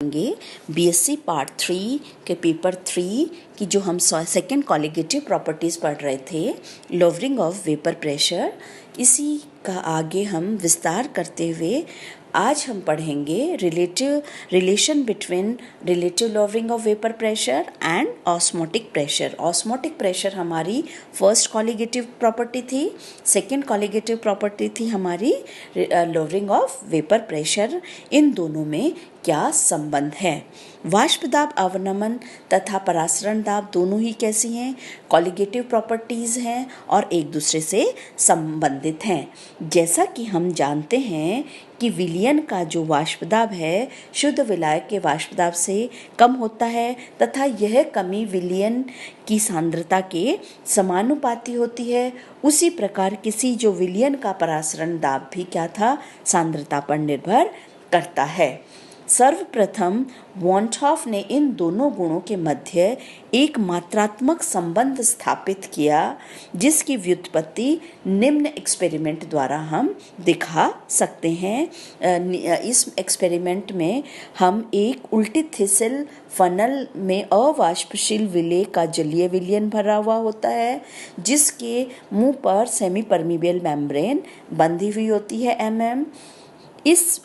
पढ़ेंगे BSc part 3 के paper 3 की जो हम सेकेंड कॉलिगेटिव प्रॉपर्टीज़ पढ़ रहे थे, लोअरिंग ऑफ वेपर प्रेशर। इसी का आगे हम विस्तार करते हुए आज हम पढ़ेंगे relation between relative lowering of vapour pressure and osmotic pressure. Osmotic pressure हमारी फर्स्ट कॉलिगेटिव प्रॉपर्टी थी, सेकेंड कॉलिगेटिव प्रॉपर्टी थी हमारी लोअरिंग ऑफ वेपर प्रेशर। इन दोनों में क्या संबंध है? वाष्प दाब अवनमन तथा परासरण दाब दोनों ही कैसी हैं? कॉलिगेटिव प्रॉपर्टीज़ हैं और एक दूसरे से संबंधित हैं। जैसा कि हम जानते हैं कि विलयन का जो वाष्प दाब है शुद्ध विलायक के वाष्प दाब से कम होता है तथा यह कमी विलयन की सांद्रता के समानुपाती होती है। उसी प्रकार किसी जो विलयन का परासरण दाब भी क्या था? सांद्रता पर निर्भर करता है। सर्वप्रथम वॉन्टहॉफ ने इन दोनों गुणों के मध्य एक मात्रात्मक संबंध स्थापित किया, जिसकी व्युत्पत्ति निम्न एक्सपेरिमेंट द्वारा हम दिखा सकते हैं। इस एक्सपेरिमेंट में हम एक उल्टी थिसिल फनल में अवाष्पशील विलेय का जलीय विलयन भरा हुआ होता है, जिसके मुंह पर सेमी परमीबल मेम्ब्रेन बंधी हुई होती है इस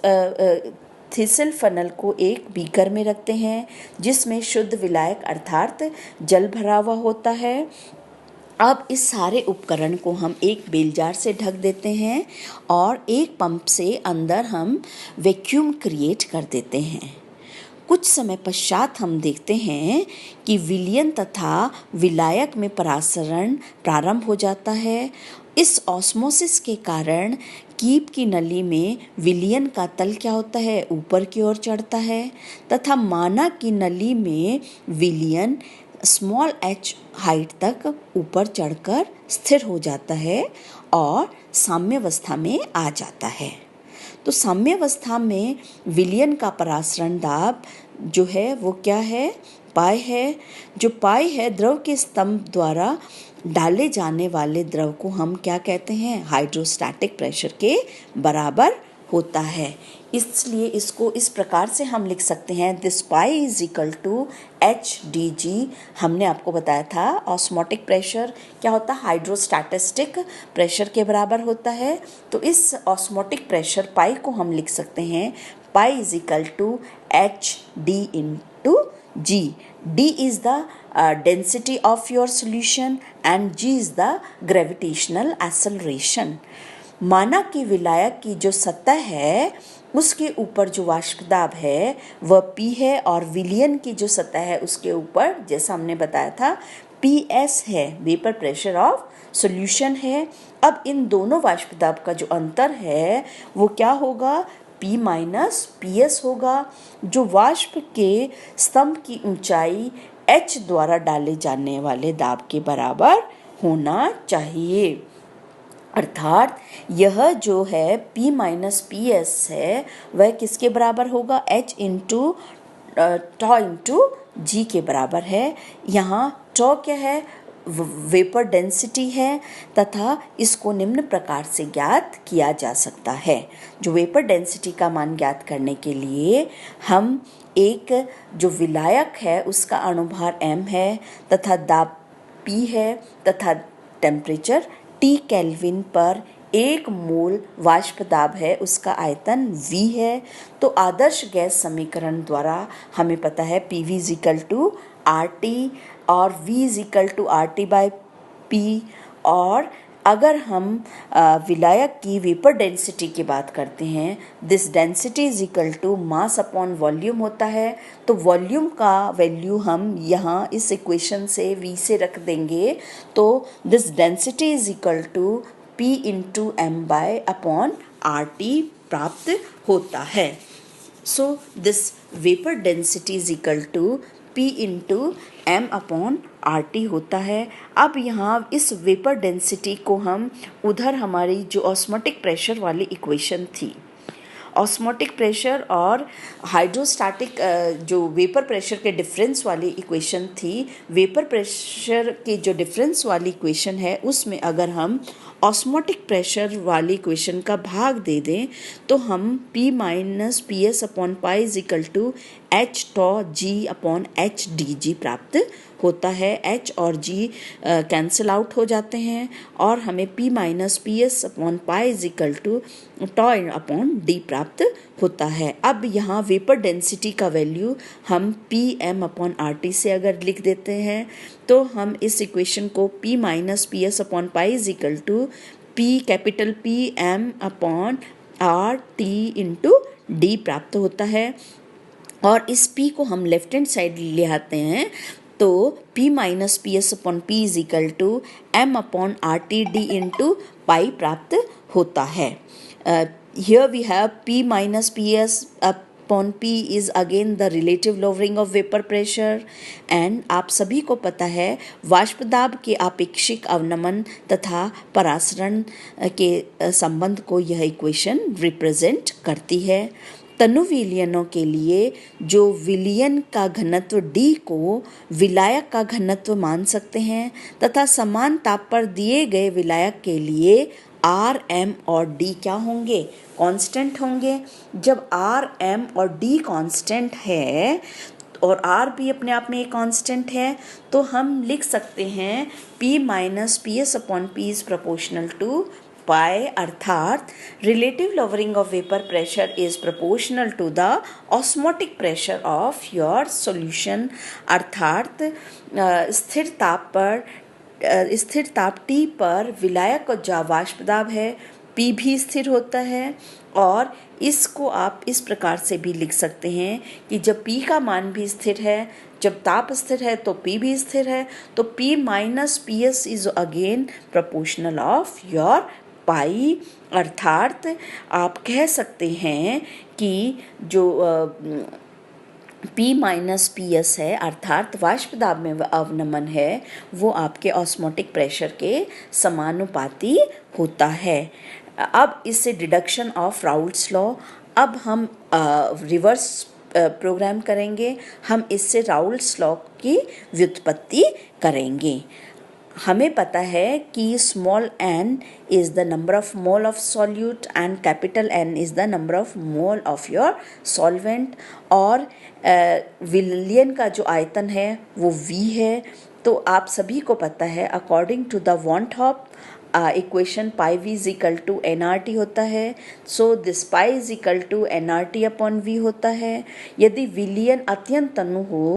थिसिल फनल को एक बीकर में रखते हैं जिसमें शुद्ध विलायक अर्थात जल भरा हुआ होता है। अब इस सारे उपकरण को हम एक बेलजार से ढक देते हैं और एक पंप से अंदर हम वैक्यूम क्रिएट कर देते हैं। कुछ समय पश्चात हम देखते हैं कि विलयन तथा विलायक में परासरण प्रारंभ हो जाता है। इस ऑस्मोसिस के कारण कीप की नली में विलयन का तल क्या होता है? ऊपर की ओर चढ़ता है तथा माना की नली में विलयन स्मॉल h हाइट तक ऊपर चढ़कर स्थिर हो जाता है और साम्यावस्था में आ जाता है। तो साम्यावस्था में विलयन का परासरण दाब जो है वो क्या है? पाई है। जो पाई है द्रव के स्तंभ द्वारा डाले जाने वाले द्रव को हम क्या कहते हैं? हाइड्रोस्टैटिक प्रेशर के बराबर होता है। इसलिए इसको इस प्रकार से हम लिख सकते हैं, this pi is equal to HdG। हमने आपको बताया था ऑस्मोटिक प्रेशर क्या होता है? हाइड्रोस्टैटिस्टिक प्रेशर के बराबर होता है। तो इस ऑस्मोटिक प्रेशर पाई को हम लिख सकते हैं pi is equal to HD into G. D is the density of your solution and G is the gravitational acceleration. माना कि विलायक की जो सतह है उसके ऊपर जो वाष्प दाब है वह P है और विलयन की जो सतह है उसके ऊपर जैसा हमने बताया था PS है, वेपर प्रेशर ऑफ सॉल्यूशन है। अब इन दोनों वाष्प दाब का जो अंतर है वो क्या होगा? P माइनस PS होगा, जो वाष्प के स्तंभ की ऊंचाई H द्वारा डाले जाने वाले दाब के बराबर होना चाहिए। अर्थात यह जो है P माइनस PS है वह किसके बराबर होगा? H इंटू टॉ इंटू G के बराबर है। यहाँ टॉ क्या है? वेपर डेंसिटी है तथा इसको निम्न प्रकार से ज्ञात किया जा सकता है। जो वेपर डेंसिटी का मान ज्ञात करने के लिए हम एक जो विलायक है उसका अणुभार m है तथा दाब P है तथा टेम्परेचर T केल्विन पर 1 मोल वाष्प दाब है, उसका आयतन V है। तो आदर्श गैस समीकरण द्वारा हमें पता है PV is equal to RT और V is equal to RT by P। और अगर हम विलायक की वेपर डेंसिटी की बात करते हैं, this density is equal to mass upon volume होता है। तो वॉल्यूम का वैल्यू हम यहाँ इस इक्वेशन से V से रख देंगे, तो this density is equal to P into M by upon RT प्राप्त होता है। So this vapour density is equal to P into M upon RT होता है। अब यहाँ इस वेपर डेंसिटी को हम उधर हमारी जो ऑस्मोटिक प्रेशर वाली इक्वेशन थी, ऑस्मोटिक प्रेशर और हाइड्रोस्टैटिक जो वेपर प्रेशर के डिफरेंस वाली इक्वेशन थी, वेपर प्रेशर की जो डिफरेंस वाली इक्वेशन है उसमें अगर हम ऑस्मोटिक प्रेशर वाली इक्वेशन का भाग दे दें तो हम P minus PS upon pi is equal to H tau G upon H D G प्राप्त होता है। एच और जी कैंसिल आउट हो जाते हैं और हमें P minus P S upon pi is equal to tau upon D प्राप्त होता है। अब यहाँ वेपर डेंसिटी का वैल्यू हम P M upon R T से अगर लिख देते हैं तो हम इस इक्वेशन को P minus P S upon pi is equal to P capital P M upon R T into D प्राप्त होता है। और इस p को हम लेफ्ट हैंड साइड ले आते हैं तो p minus P S upon P is equal to M upon R T D into pi प्राप्त होता है। Here we have p minus P S upon p is again the relative lowering of vapour pressure and आप सभी को पता है वाष्प दाब के आपेक्षिक अवनमन तथा परासरण के संबंध को यह इक्वेशन रिप्रेजेंट करती है। तनु विलयनों के लिए जो विलयन का घनत्व D को विलायक का घनत्व मान सकते हैं तथा समान ताप पर दिए गए विलायक के लिए R, M और D क्या होंगे? कांस्टेंट होंगे। जब R, M और D कांस्टेंट है और R भी अपने आप में एक कांस्टेंट है तो हम लिख सकते हैं P minus P S upon P is proportional to pi, अर्थात relative lowering of vapour pressure is proportional to the osmotic pressure of your solution, अर्थात स्थिर ताप T पर विलायक का जो वाष्प दाब है P भी स्थिर होता है। और इसको आप इस प्रकार से भी लिख सकते हैं कि जब P का मान भी स्थिर है, जब ताप स्थिर है तो P भी स्थिर है, तो P minus P S is again proportional of your pi, अर्थात आप कह सकते हैं कि जो P माइनस पी एस है अर्थात वाष्प दाब में अवनमन है वो आपके ऑस्मोटिक प्रेशर के समानुपाती होता है। अब इससे डिडक्शन ऑफ राउल्ट्स लॉ, अब हम रिवर्स प्रोग्राम करेंगे, हम इससे राउल्ट्स लॉ की व्युत्पत्ति करेंगे। हमें पता है कि small n is the number of mole of solute and capital N is the number of mole of your solvent, और विलयन का जो आयतन है वो V है। तो आप सभी को पता है according to the van't Hoff equation pi V is equal to N R T होता है। So this pi is equal to N R T upon V होता है। यदि विलयन अत्यंत तनु हो